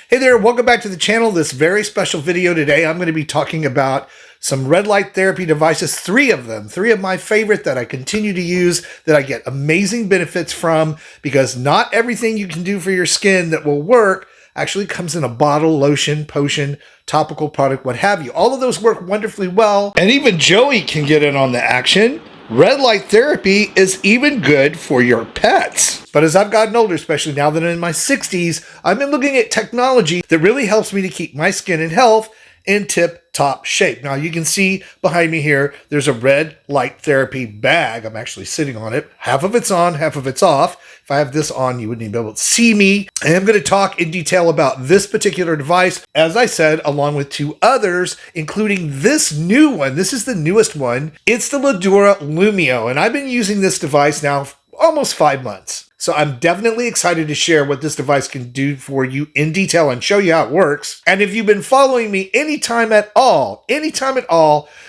Hey there, welcome back to the channel. This very special video today, I'm going to be talking about some red light therapy devices, three of them, three of my favorite that I continue to use, that I get amazing benefits from, because not everything you can do for your skin that will work actually comes in a bottle, lotion, potion, topical product, what have you. All of those work wonderfully well, and even Joey can get in on the action. Red light therapy is even good for your pets. But as I've gotten older, especially now that I'm in my 60s, I've been looking at technology that really helps me to keep my skin in health in tip-top shape. Now you can see behind me here, there's a red light therapy bag. I'm actually sitting on it. Half of it's on, half of it's off. If I have this on, you wouldn't even be able to see me. And I'm going to talk in detail about this particular device, as I said, along with two others, including this new one. This is the newest one. It's the LADUORA LUMEO, and I've been using this device now for almost 5 months. So I'm definitely excited to share what this device can do for you in detail and show you how it works. And if you've been following me anytime at all,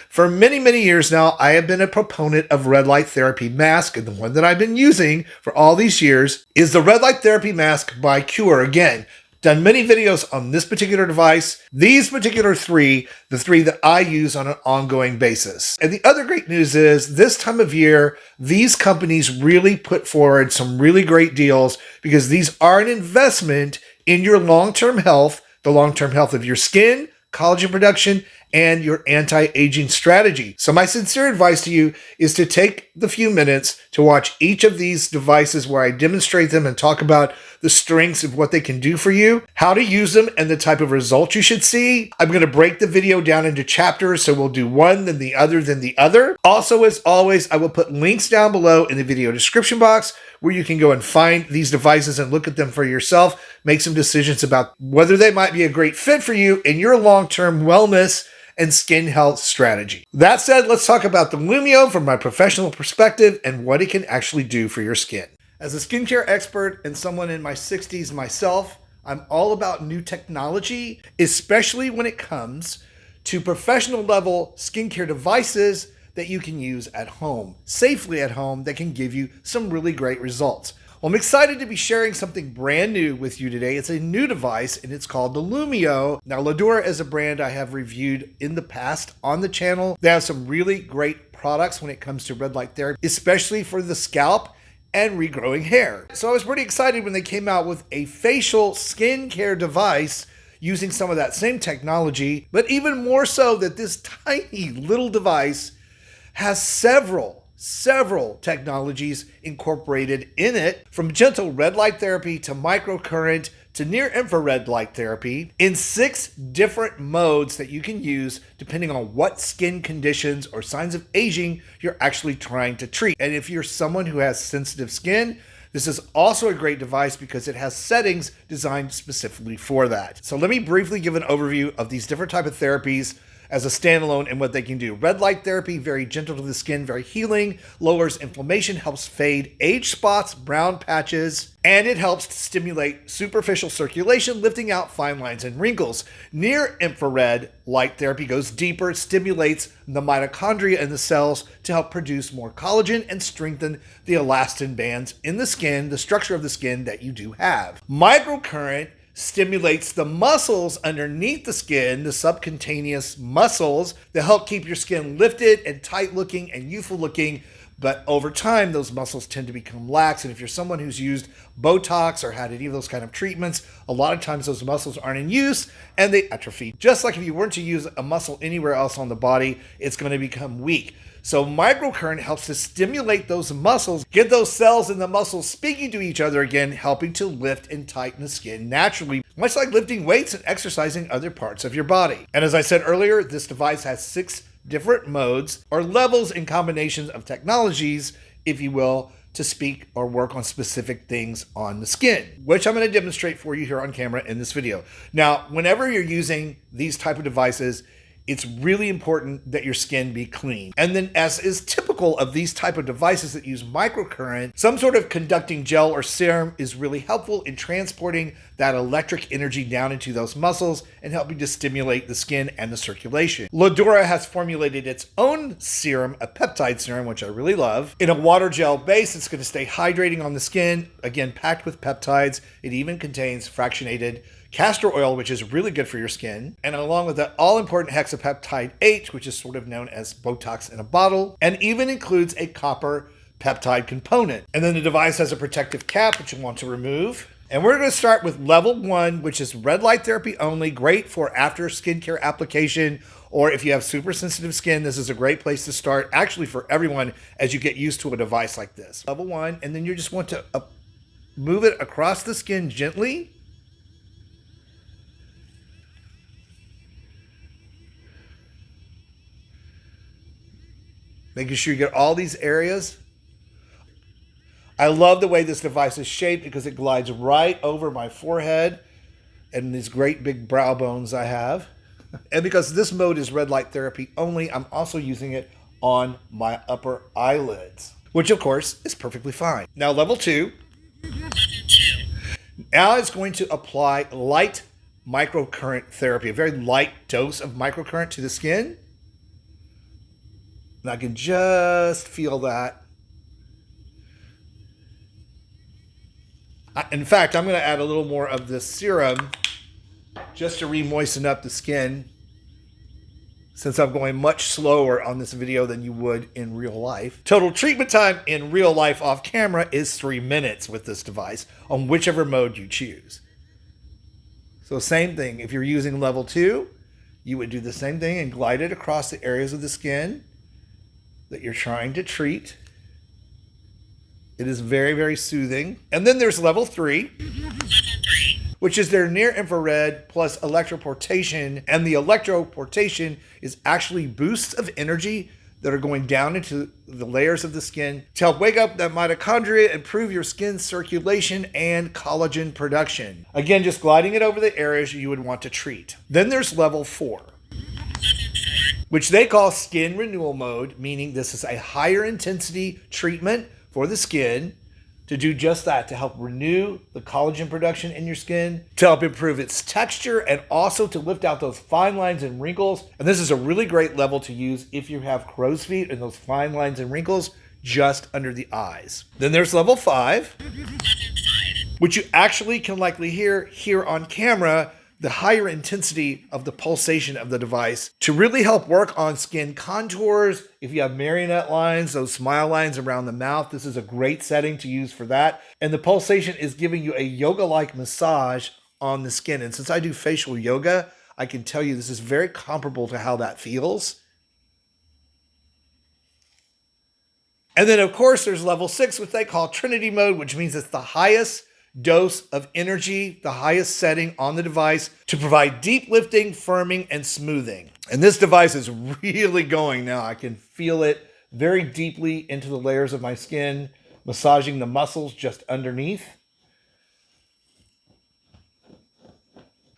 for many, many years now, I have been a proponent of red light therapy mask. And the one that I've been using for all these years is the red light therapy mask by QURE. Again, done many videos on this particular device. These particular three, the three that I use on an ongoing basis. And the other great news is this time of year, these companies really put forward some really great deals because these are an investment in your long-term health, the long-term health of your skin, collagen production, and your anti-aging strategy. So my sincere advice to you is to take the few minutes to watch each of these devices where I demonstrate them and talk about the strengths of what they can do for you, how to use them, and the type of results you should see. I'm going to break the video down into chapters, so we'll do one, then the other, then the other. Also, as always, I will put links down below in the video description box where you can go and find these devices and look at them for yourself, make some decisions about whether they might be a great fit for you in your long-term wellness and skin health strategy. That said, let's talk about the LUMEO from my professional perspective and what it can actually do for your skin. As a skincare expert and someone in my 60s myself, I'm all about new technology, especially when it comes to professional level skincare devices that you can use at home, safely at home, that can give you some really great results. Well, I'm excited to be sharing something brand new with you today. It's a new device and it's called the LUMEO. Now, LADUORA is a brand I have reviewed in the past on the channel. They have some really great products when it comes to red light therapy, especially for the scalp and regrowing hair. So I was pretty excited when they came out with a facial skincare device using some of that same technology, but even more so that this tiny little device has several technologies incorporated in it, from gentle red light therapy to microcurrent to near infrared light therapy in 6 different modes that you can use depending on what skin conditions or signs of aging you're actually trying to treat. And if you're someone who has sensitive skin, this is also a great device because it has settings designed specifically for that. So let me briefly give an overview of these different types of therapies as a standalone and what they can do. Red light therapy, very gentle to the skin, very healing, lowers inflammation, helps fade age spots, brown patches, and it helps to stimulate superficial circulation, lifting out fine lines and wrinkles. Near infrared light therapy goes deeper, stimulates the mitochondria in the cells to help produce more collagen and strengthen the elastin bands in the skin, the structure of the skin that you do have. Microcurrent stimulates the muscles underneath the skin, the subcutaneous muscles that help keep your skin lifted and tight looking and youthful looking. But over time, those muscles tend to become lax. And if you're someone who's used Botox or had any of those kind of treatments, a lot of times those muscles aren't in use and they atrophy. Just like if you weren't to use a muscle anywhere else on the body, it's going to become weak. So microcurrent helps to stimulate those muscles, get those cells in the muscles speaking to each other again, helping to lift and tighten the skin naturally, much like lifting weights and exercising other parts of your body. And as I said earlier, this device has 6 different modes or levels and combinations of technologies, if you will, to speak or work on specific things on the skin, which I'm going to demonstrate for you here on camera in this video. Now, whenever you're using these type of devices, it's really important that your skin be clean. And then, as is typical of these type of devices that use microcurrent, some sort of conducting gel or serum is really helpful in transporting that electric energy down into those muscles and helping to stimulate the skin and the circulation. LADUORA has formulated its own serum, a peptide serum, which I really love. In a water gel base, it's going to stay hydrating on the skin, again, packed with peptides. It even contains fractionated castor oil, which is really good for your skin, and along with that all-important hexapeptide H, which is sort of known as Botox in a bottle, and even includes a copper peptide component. And then the device has a protective cap, which you want to remove. And we're going to start with level 1, which is red light therapy only, great for after skincare application, or if you have super sensitive skin, this is a great place to start, actually for everyone, as you get used to a device like this. Level 1, and then you just want to move it across the skin gently. Making sure you get all these areas. I love the way this device is shaped because it glides right over my forehead and these great big brow bones I have. And because this mode is red light therapy only, I'm also using it on my upper eyelids, which of course is perfectly fine. Now level 2. Now it's going to apply light microcurrent therapy, a very light dose of microcurrent to the skin. And I can just feel that. In fact, I'm going to add a little more of this serum just to re-moisten up the skin, since I'm going much slower on this video than you would in real life. Total treatment time in real life off camera is 3 minutes with this device on whichever mode you choose. So same thing, if you're using level 2, you would do the same thing and glide it across the areas of the skin that you're trying to treat. It is very, very soothing. And then there's level 3, which is their near infrared plus electroportation. And the electroportation is actually boosts of energy that are going down into the layers of the skin to help wake up that mitochondria, improve your skin circulation and collagen production. Again, just gliding it over the areas you would want to treat. Then there's level 4, which they call skin renewal mode, meaning this is a higher intensity treatment for the skin to do just that, to help renew the collagen production in your skin, to help improve its texture, and also to lift out those fine lines and wrinkles. And this is a really great level to use if you have crow's feet and those fine lines and wrinkles just under the eyes. Then there's level 5, which you actually can likely hear here on camera, the higher intensity of the pulsation of the device to really help work on skin contours. If you have marionette lines, those smile lines around the mouth, this is a great setting to use for that. And the pulsation is giving you a yoga-like massage on the skin. And since I do facial yoga, I can tell you this is very comparable to how that feels. And then of course there's level 6, which they call Trinity mode, which means it's the highest dose of energy, the highest setting on the device to provide deep lifting, firming, and smoothing. And this device is really going now. I can feel it very deeply into the layers of my skin, massaging the muscles just underneath.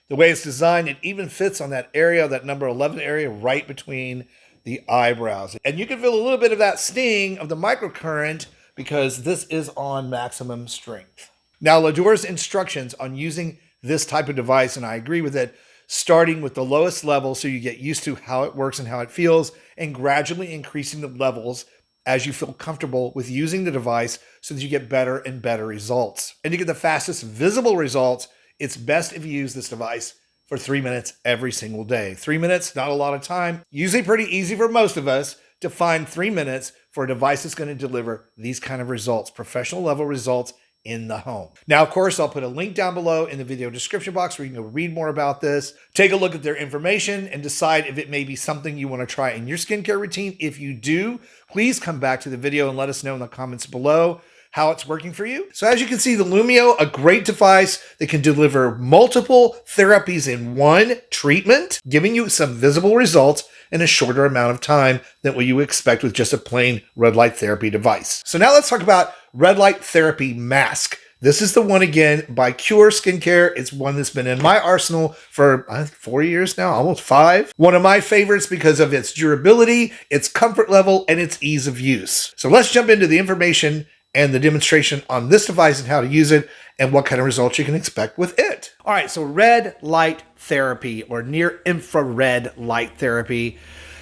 The way it's designed, it even fits on that area, that number 11 area right between the eyebrows. And you can feel a little bit of that sting of the microcurrent because this is on maximum strength. Now, LADUORA's instructions on using this type of device, and I agree with it, starting with the lowest level so you get used to how it works and how it feels, and gradually increasing the levels as you feel comfortable with using the device so that you get better and better results. And to get the fastest visible results, it's best if you use this device for 3 minutes every single day. 3 minutes, not a lot of time. Usually pretty easy for most of us to find 3 minutes for a device that's going to deliver these kind of results, professional level results in the home. Now, of course, I'll put a link down below in the video description box where you can go read more about this, take a look at their information, and decide if it may be something you want to try in your skincare routine. If you do, please come back to the video and let us know in the comments below how it's working for you. So as you can see, the LUMEO, a great device that can deliver multiple therapies in one treatment, giving you some visible results in a shorter amount of time than what you would expect with just a plain red light therapy device. So now let's talk about red light therapy mask. This is the one again by QURE Skincare. It's one that's been in my arsenal for 4 years now, almost 5. One of my favorites because of its durability, its comfort level, and its ease of use. So let's jump into the information and the demonstration on this device and how to use it and what kind of results you can expect with it. All right, so red light therapy or near infrared light therapy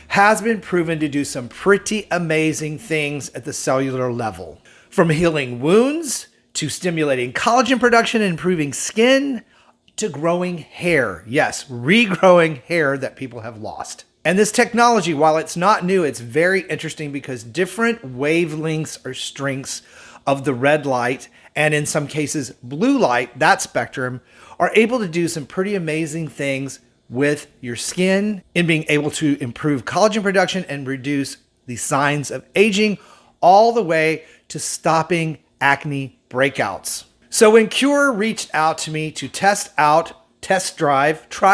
has been proven to do some pretty amazing things at the cellular level. From healing wounds to stimulating collagen production and improving skin, to growing hair. Yes, regrowing hair that people have lost. And this technology, while it's not new, it's very interesting because different wavelengths or strengths of the red light, and in some cases blue light, that spectrum, are able to do some pretty amazing things with your skin in being able to improve collagen production and reduce the signs of aging, all the way to stopping acne breakouts. So when QURE reached out to me to try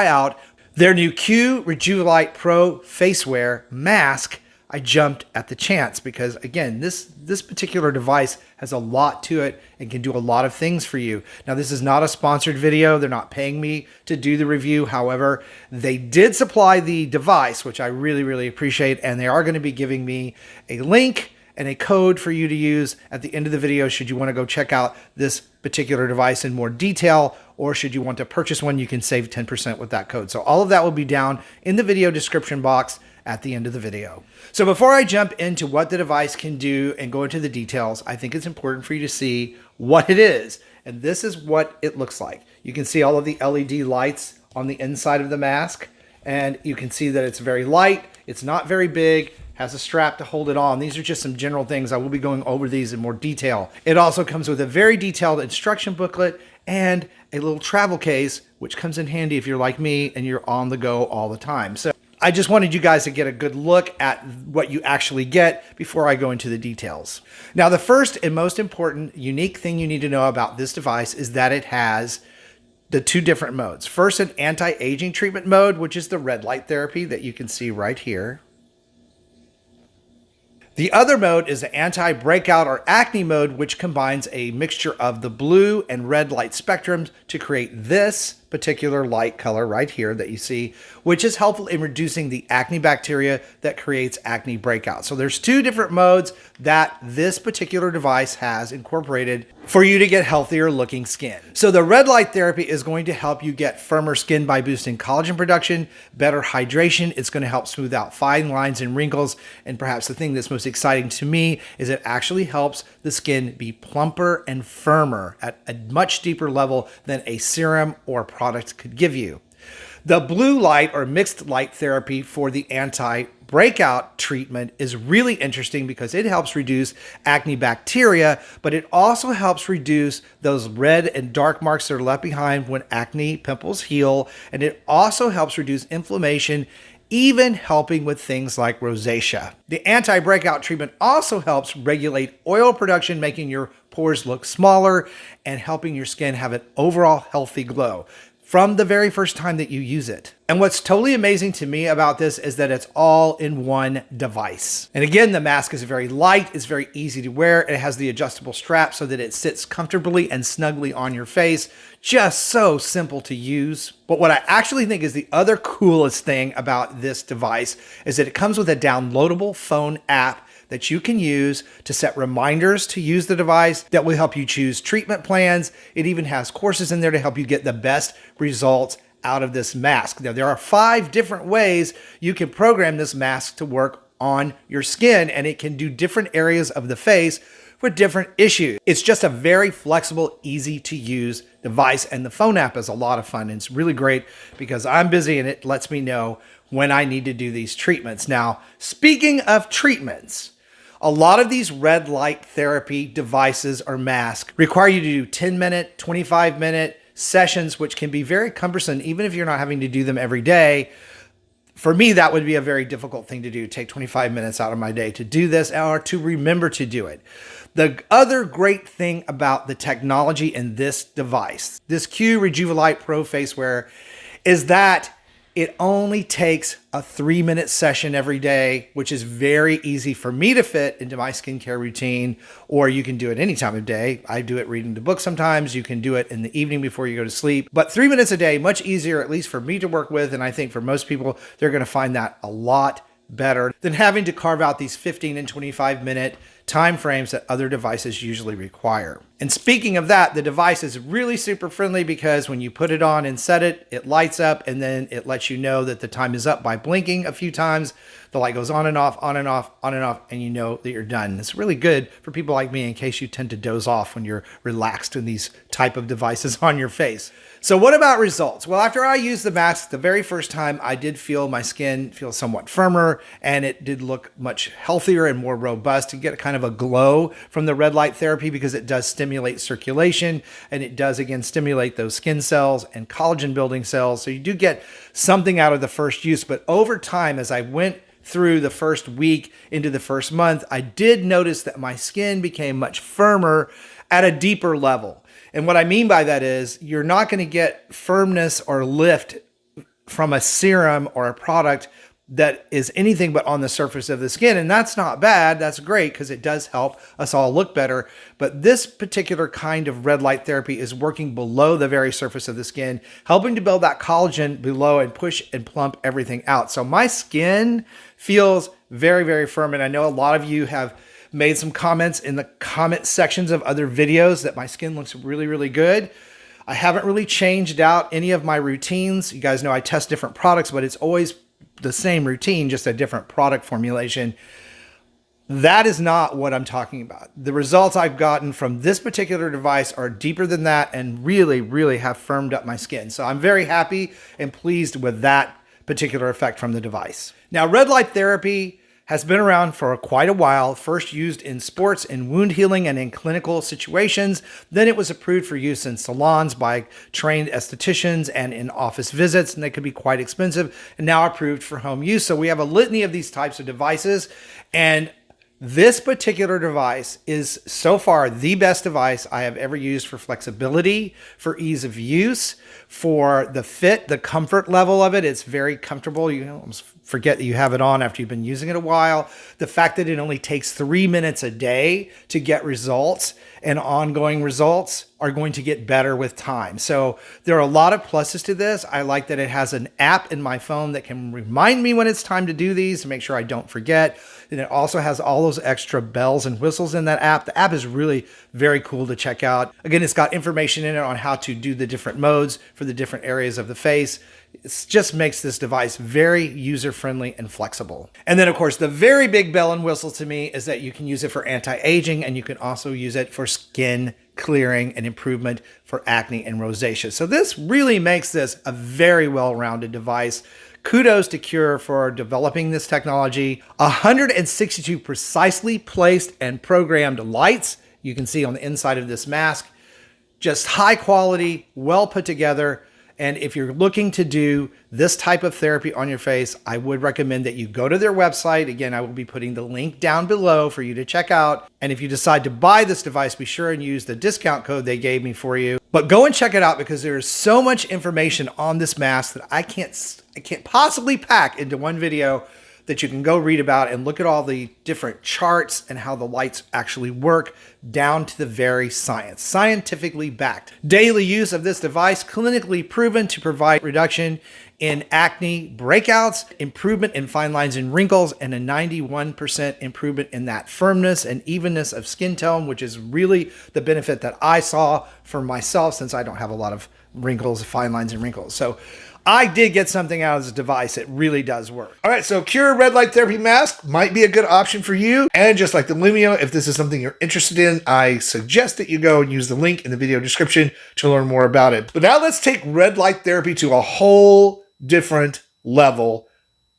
out their new QURE Pro Facewear Mask, I jumped at the chance because, again, this particular device has a lot to it and can do a lot of things for you. Now, this is not a sponsored video. They're not paying me to do the review. However, they did supply the device, which I really, really appreciate, and they are going to be giving me a link and a code for you to use at the end of the video should you want to go check out this particular device in more detail, or should you want to purchase one, you can save 10% with that code. So all of that will be down in the video description box at the end of the video. So before I jump into what the device can do and go into the details, I think it's important for you to see what it is. And this is what it looks like. You can see all of the LED lights on the inside of the mask, and you can see that it's very light. It's not very big, has a strap to hold it on. These are just some general things. I will be going over these in more detail. It also comes with a very detailed instruction booklet and a little travel case, which comes in handy if you're like me and you're on the go all the time. So I just wanted you guys to get a good look at what you actually get before I go into the details. Now, the first and most important unique thing you need to know about this device is that it has the two different modes. First, an anti-aging treatment mode, which is the red light therapy that you can see right here. The other mode is the anti-breakout or acne mode, which combines a mixture of the blue and red light spectrums to create this particular light color right here that you see, which is helpful in reducing the acne bacteria that creates acne breakouts. So there's two different modes that this particular device has incorporated for you to get healthier looking skin. So the red light therapy is going to help you get firmer skin by boosting collagen production, better hydration. It's going to help smooth out fine lines and wrinkles. And perhaps the thing that's most exciting to me is it actually helps the skin be plumper and firmer at a much deeper level than a serum or product could give you. The blue light or mixed light therapy for the anti-breakout treatment is really interesting because it helps reduce acne bacteria, but it also helps reduce those red and dark marks that are left behind when acne pimples heal, and it also helps reduce inflammation, even helping with things like rosacea. The anti-breakout treatment also helps regulate oil production, making your pores look smaller and helping your skin have an overall healthy glow from the very first time that you use it. And what's totally amazing to me about this is that it's all in one device. And again, the mask is very light, it's very easy to wear, it has the adjustable strap so that it sits comfortably and snugly on your face. Just so simple to use. But what I actually think is the other coolest thing about this device is that it comes with a downloadable phone app that you can use to set reminders to use the device that will help you choose treatment plans. It even has courses in there to help you get the best results out of this mask. Now, there are 5 different ways you can program this mask to work on your skin, and it can do different areas of the face for different issues. It's just a very flexible, easy to use device, and the phone app is a lot of fun. And it's really great because I'm busy and it lets me know when I need to do these treatments. Now, speaking of treatments, a lot of these red light therapy devices or masks require you to do 10-minute, 25-minute sessions, which can be very cumbersome, even if you're not having to do them every day. For me, that would be a very difficult thing to do, take 25 minutes out of my day to do this or to remember to do it. The other great thing about the technology in this device, this QURE Pro Facewear, is that it only takes a 3-minute session every day, which is very easy for me to fit into my skincare routine, or you can do it any time of day. I do it reading the book sometimes. You can do it in the evening before you go to sleep. But 3 minutes a day, much easier, at least for me to work with. And I think for most people, they're going to find that a lot better than having to carve out these 15 and 25-minute time frames that other devices usually require. And speaking of that, the device is really super friendly because when you put it on and set it, it lights up and then it lets you know that the time is up by blinking a few times. The light goes on and off, on and off, on and off, and you know that you're done. It's really good for people like me in case you tend to doze off when you're relaxed in these type of devices on your face. So what about results? Well, after I used the mask the very first time, I did feel my skin feel somewhat firmer and it did look much healthier and more robust. You get kind of a glow from the red light therapy because it does stimulate circulation and it does again stimulate those skin cells and collagen building cells. So you do get something out of the first use, but over time as I went through the first week into the first month, I did notice that my skin became much firmer at a deeper level. And what I mean by that is you're not going to get firmness or lift from a serum or a product that is anything but on the surface of the skin. And that's not bad. That's great because it does help us all look better. But this particular kind of red light therapy is working below the very surface of the skin, helping to build that collagen below and push and plump everything out. So my skin feels very, very firm. And I know a lot of you have made some comments in the comment sections of other videos that my skin looks really, really good. I haven't really changed out any of my routines. You guys know I test different products, but it's always the same routine, just a different product formulation. That is not what I'm talking about. The results I've gotten from this particular device are deeper than that and really, really have firmed up my skin. So I'm very happy and pleased with that particular effect from the device. Now, red light therapy has been around for quite a while, first used in sports, in wound healing, and in clinical situations. Then it was approved for use in salons by trained estheticians and in office visits, and they could be quite expensive, and now approved for home use. So we have a litany of these types of devices, and this particular device is so far the best device I have ever used for flexibility, for ease of use, for the fit, the comfort level of it. It's very comfortable. You almost forget that you have it on after you've been using it a while. The fact that it only takes 3 minutes a day to get results and ongoing results are going to get better with time. So there are a lot of pluses to this. I like that it has an app in my phone that can remind me when it's time to do these to make sure I don't forget. And it also has all those extra bells and whistles in that app. The app is really very cool to check out. Again, it's got information in it on how to do the different modes for the different areas of the face. It just makes this device very user-friendly and flexible. And then, of course, the very big bell and whistle to me is that you can use it for anti-aging and you can also use it for skin clearing and improvement for acne and rosacea. So this really makes this a very well-rounded device. Kudos to QURE for developing this technology. 162 precisely placed and programmed lights you can see on the inside of this mask. Just high quality, well put together. And if you're looking to do this type of therapy on your face, I would recommend that you go to their website. Again, I will be putting the link down below for you to check out. And if you decide to buy this device, be sure and use the discount code they gave me for you. But go and check it out because there is so much information on this mask that I can't possibly pack into one video that you can go read about and look at all the different charts and how the lights actually work down to the very science, scientifically backed. Daily use of this device, clinically proven to provide reduction in acne breakouts, improvement in fine lines and wrinkles, and a 91% improvement in that firmness and evenness of skin tone, which is really the benefit that I saw for myself since I don't have a lot of wrinkles, fine lines and wrinkles. So I did get something out of this device. It really does work. All right, so QURE Red Light Therapy Mask might be a good option for you. And just like the LUMEO, if this is something you're interested in, I suggest that you go and use the link in the video description to learn more about it. But now let's take red light therapy to a whole different level,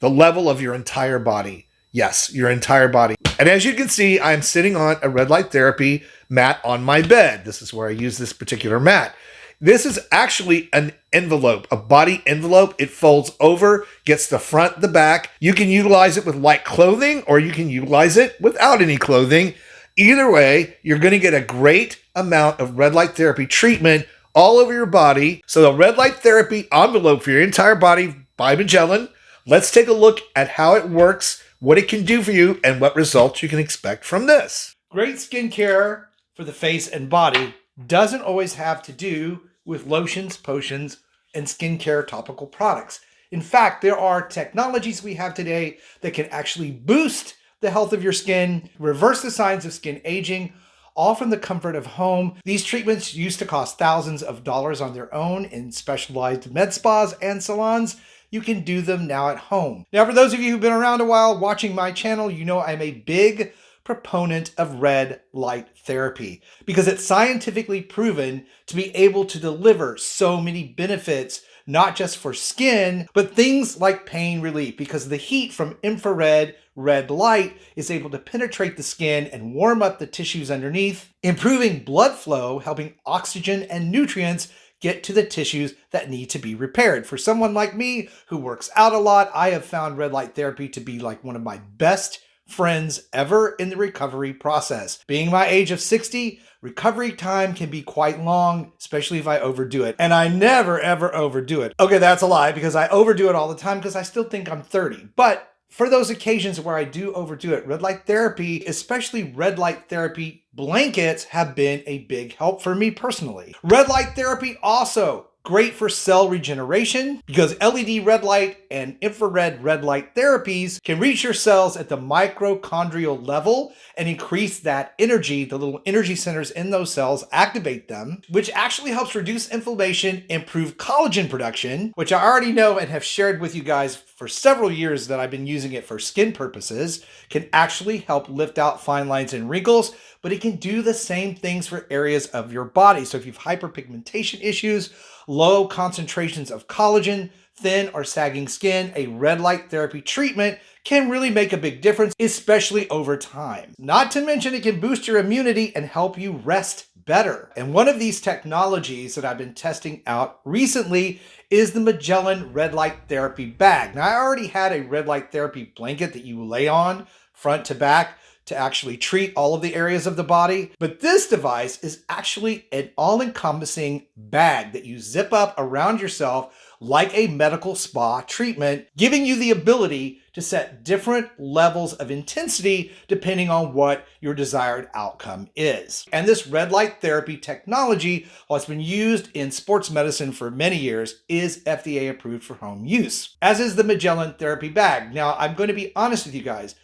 the level of your entire body. Yes, your entire body. And as you can see, I'm sitting on a red light therapy mat on my bed. This is where I use this particular mat. This is actually an envelope, a body envelope. It folds over, gets the front, the back. You can utilize it with light clothing or you can utilize it without any clothing. Either way, you're going to get a great amount of red light therapy treatment all over your body. So the red light therapy envelope for your entire body by Magellan. Let's take a look at how it works, what it can do for you, and what results you can expect from this. Great skincare for the face and body doesn't always have to do with lotions, potions, and skincare topical products. In fact, there are technologies we have today that can actually boost the health of your skin, reverse the signs of skin aging, all from the comfort of home. These treatments used to cost thousands of dollars on their own in specialized med spas and salons. You can do them now at home. Now, for those of you who've been around a while watching my channel, you know I'm a big proponent of red light therapy because it's scientifically proven to be able to deliver so many benefits, not just for skin, but things like pain relief, because the heat from infrared red light is able to penetrate the skin and warm up the tissues underneath, improving blood flow, helping oxygen and nutrients get to the tissues that need to be repaired. For someone like me who works out a lot, I have found red light therapy to be like one of my best friends ever in the recovery process. Being my age of 60, recovery time can be quite long, especially if I overdo it. And I never, ever overdo it. Okay, that's a lie because I overdo it all the time because I still think I'm 30. But for those occasions where I do overdo it, red light therapy, especially red light therapy blankets, have been a big help for me personally. Red light therapy also great for cell regeneration because LED red light and infrared red light therapies can reach your cells at the mitochondrial level and increase that energy. The little energy centers in those cells activate them, which actually helps reduce inflammation, improve collagen production, which I already know and have shared with you guys for several years that I've been using it for skin purposes, can actually help lift out fine lines and wrinkles, but it can do the same things for areas of your body. So if you have hyperpigmentation issues, low concentrations of collagen, thin or sagging skin, a red light therapy treatment can really make a big difference, especially over time. Not to mention it can boost your immunity and help you rest better. And one of these technologies that I've been testing out recently is the MAGELIN red light therapy bag. Now, I already had a red light therapy blanket that you lay on front to back to actually treat all of the areas of the body. But this device is actually an all-encompassing bag that you zip up around yourself like a medical spa treatment, giving you the ability to set different levels of intensity depending on what your desired outcome is. And this red light therapy technology, while it's been used in sports medicine for many years, is FDA approved for home use, as is the MAGELIN therapy bag. Now, I'm going to be honest with you guys.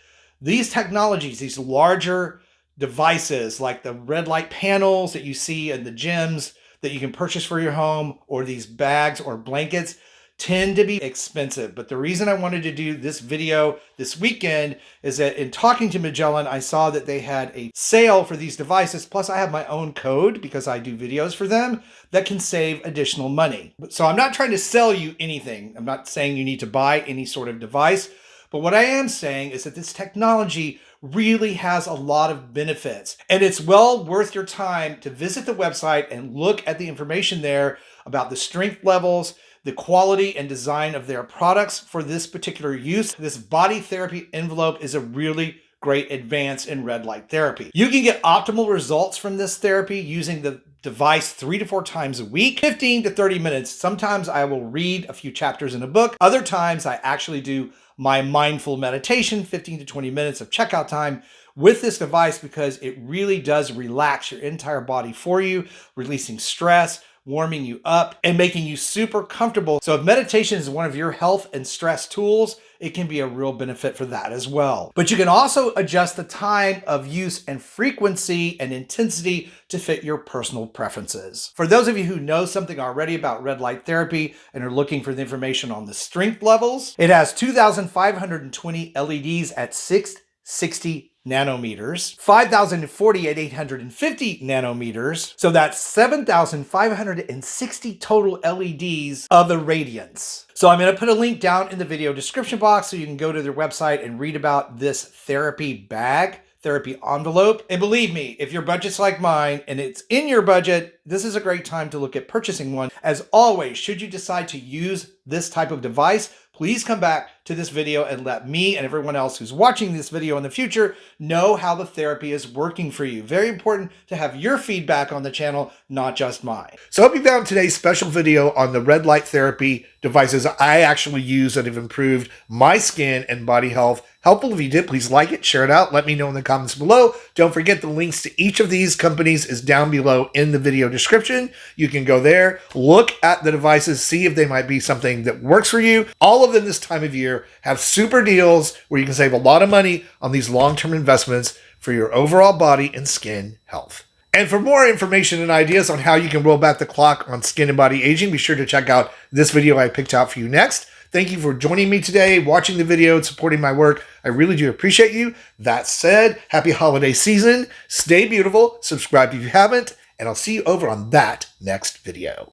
These technologies, these larger devices like the red light panels that you see in the gyms that you can purchase for your home, or these bags or blankets, tend to be expensive. But the reason I wanted to do this video this weekend is that in talking to MAGELIN, I saw that they had a sale for these devices. Plus I have my own code because I do videos for them that can save additional money. So I'm not trying to sell you anything. I'm not saying you need to buy any sort of device. But what I am saying is that this technology really has a lot of benefits, and it's well worth your time to visit the website and look at the information there about the strength levels, the quality and design of their products for this particular use. This body therapy envelope is a really great advance in red light therapy. You can get optimal results from this therapy using the device 3 to 4 times a week, 15 to 30 minutes. Sometimes I will read a few chapters in a book. Other times I actually do my mindful meditation, 15 to 20 minutes of checkout time with this device because it really does relax your entire body for you, releasing stress, warming you up, and making you super comfortable. So if meditation is one of your health and stress tools, it can be a real benefit for that as well. But you can also adjust the time of use and frequency and intensity to fit your personal preferences. For those of you who know something already about red light therapy and are looking for the information on the strength levels, it has 2,520 LEDs at 660 nanometers, 5,040 at 850 nanometers. So that's 7,560 total LEDs of the radiance. So I'm going to put a link down in the video description box so you can go to their website and read about this therapy bag, therapy envelope. And believe me, if your budget's like mine and it's in your budget, this is a great time to look at purchasing one. As always, should you decide to use this type of device, please come back to this video and let me and everyone else who's watching this video in the future know how the therapy is working for you. Very important to have your feedback on the channel, not just mine. So I hope you found today's special video on the red light therapy devices I actually use that have improved my skin and body health helpful. If you did, please like it, share it out, let me know in the comments below. Don't forget the links to each of these companies is down below in the video description. You can go there, look at the devices, see if they might be something that works for you. All of them this time of year have super deals where you can save a lot of money on these long-term investments for your overall body and skin health. And for more information and ideas on how you can roll back the clock on skin and body aging, be sure to check out this video I picked out for you next. Thank you for joining me today, watching the video, and supporting my work. I really do appreciate you. That said, happy holiday season. Stay beautiful. Subscribe if you haven't, and I'll see you over on that next video.